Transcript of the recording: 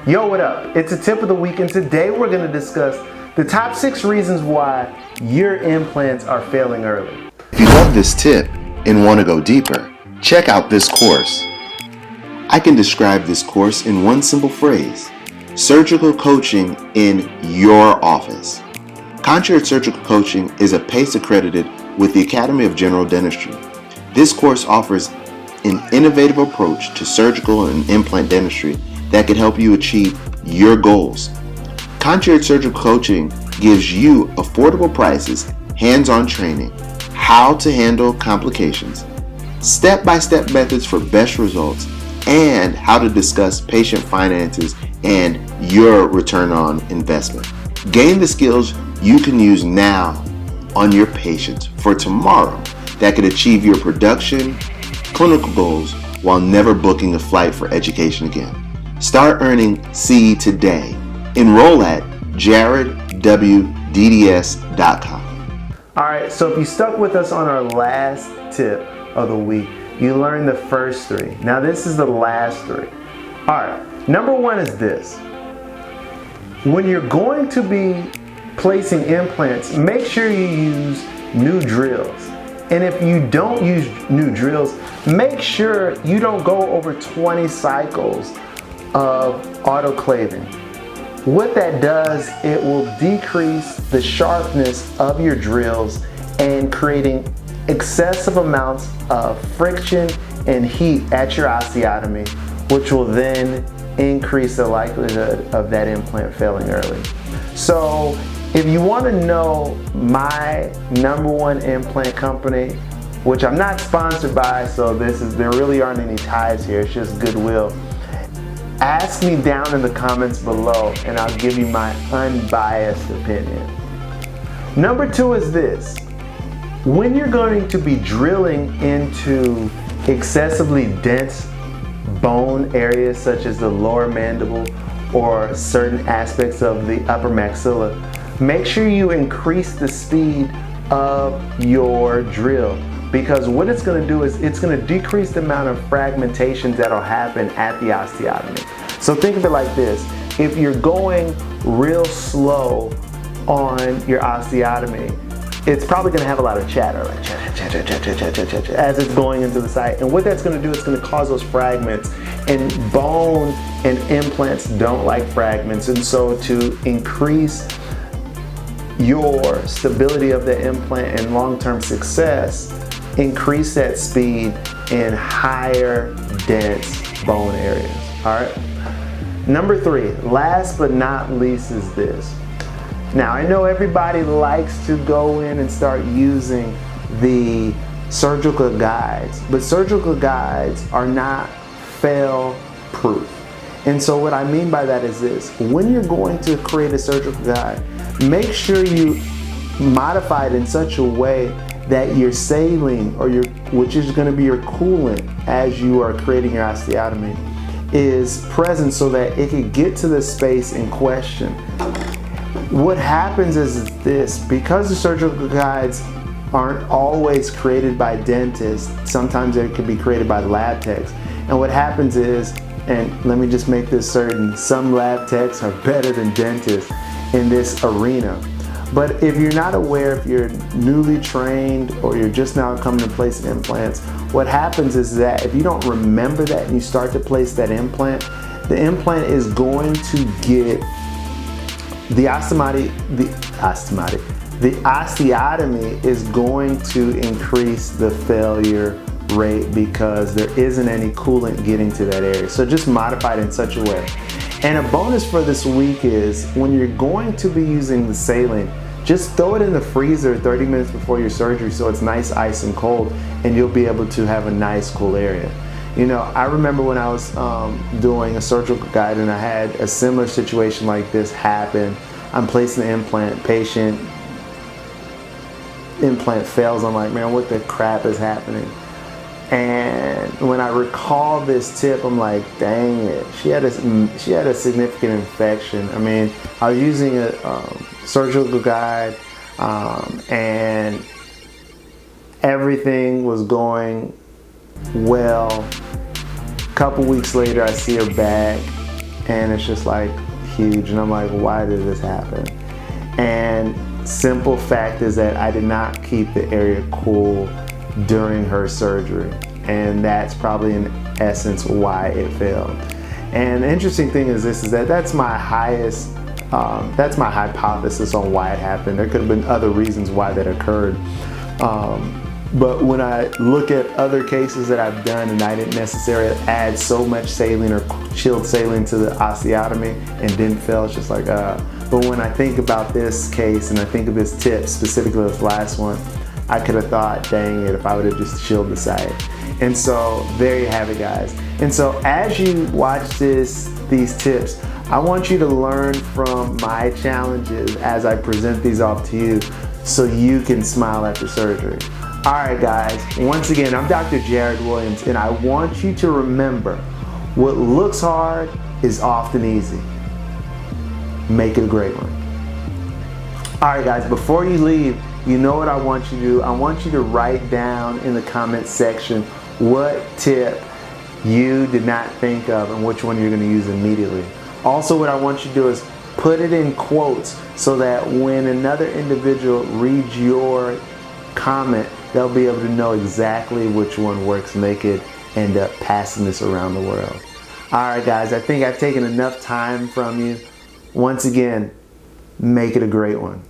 Yo, what up? It's a tip of the week, and today we're going to discuss the top 6 reasons why your implants are failing early. If you love this tip and want to go deeper, check out this course. I can describe this course in one simple phrase: surgical coaching in your office. Concierge Surgical Coaching is a PACE accredited with the Academy of General Dentistry. This course offers an innovative approach to surgical and implant dentistry that can help you achieve your goals. Concierge Surgical Coaching gives you affordable prices, hands-on training, how to handle complications, step-by-step methods for best results, and how to discuss patient finances and your return on investment. Gain the skills you can use now on your patients for tomorrow that could achieve your production, clinical goals while never booking a flight for education again. Start earning CE today. Enroll at jaredwdds.com. Alright, so if you stuck with us on our last tip of the week, you learned the first 3. Now this is the last 3. Alright, number 1 is this. When you're going to be placing implants, make sure you use new drills. And if you don't use new drills, make sure you don't go over 20 cycles of autoclaving. What that does, it will decrease the sharpness of your drills and creating excessive amounts of friction and heat at your osteotomy, which will then increase the likelihood of that implant failing early. So if you want to know my number 1 implant company, which I'm not sponsored by, so there really aren't any ties here, it's just goodwill, ask me down in the comments below and I'll give you my unbiased opinion. Number 2 is this. When you're going to be drilling into excessively dense bone areas such as the lower mandible or certain aspects of the upper maxilla, make sure you increase the speed of your drill, because what it's going to do is it's going to decrease the amount of fragmentations that will happen at the osteotomy. So think of it like this. If you're going real slow on your osteotomy, it's probably going to have a lot of chatter, like chatter, as it's going into the site. And what that's going to do is going to cause those fragments. And bone and implants don't like fragments. And so to increase your stability of the implant and long-term success, increase that speed in higher dense bone areas. All right. Number 3, last but not least, is this. Now I know everybody likes to go in and start using the surgical guides, but surgical guides are not fail proof. And so what I mean by that is this: when you're going to create a surgical guide, make sure you modify it in such a way that your saline, or which is going to be your coolant as you are creating your osteotomy, is present so that it can get to the space in question. What happens is this: because the surgical guides aren't always created by dentists, sometimes they could be created by lab techs. And what happens is, and let me just make this certain, some lab techs are better than dentists in this arena. But if you're not aware, if you're newly trained or you're just now coming to place implants, what happens is that if you don't remember that and you start to place that implant, the implant is going to get the osteotomy is going to increase the failure rate because there isn't any coolant getting to that area. So just modify it in such a way. And a bonus for this week is, when you're going to be using the saline, just throw it in the freezer 30 minutes before your surgery so it's nice, ice and cold, and you'll be able to have a nice cool area. You know, I remember when I was doing a surgical guide and I had a similar situation like this happen. I'm placing the implant, implant fails. I'm like, man, what the crap is happening? And when I recall this tip, I'm like, dang it, she had a significant infection. I mean, I was using a surgical guide and everything was going well. A couple weeks later, I see her back and it's just like huge, and I'm like, why did this happen? And simple fact is that I did not keep the area cool during her surgery, and that's probably in essence why it failed. And the interesting thing is this, is that that's my hypothesis on why it happened. There could have been other reasons why that occurred. But when I look at other cases that I've done and I didn't necessarily add so much saline or chilled saline to the osteotomy and didn't fail, it's just like, but when I think about this case and I think of this tip, specifically this last one, I could have thought, dang it, if I would have just chilled the site. And so there you have it, guys. And so as you watch these tips, I want you to learn from my challenges as I present these off to you so you can smile after surgery. All right, guys, once again, I'm Dr. Jared Williams, and I want you to remember, what looks hard is often easy. Make it a great one. All right, guys, before you leave, you know what I want you to do? I want you to write down in the comments section what tip you did not think of and which one you're going to use immediately. Also, what I want you to do is put it in quotes so that when another individual reads your comment, they'll be able to know exactly which one works and they could end up passing this around the world. All right, guys, I think I've taken enough time from you. Once again, make it a great one.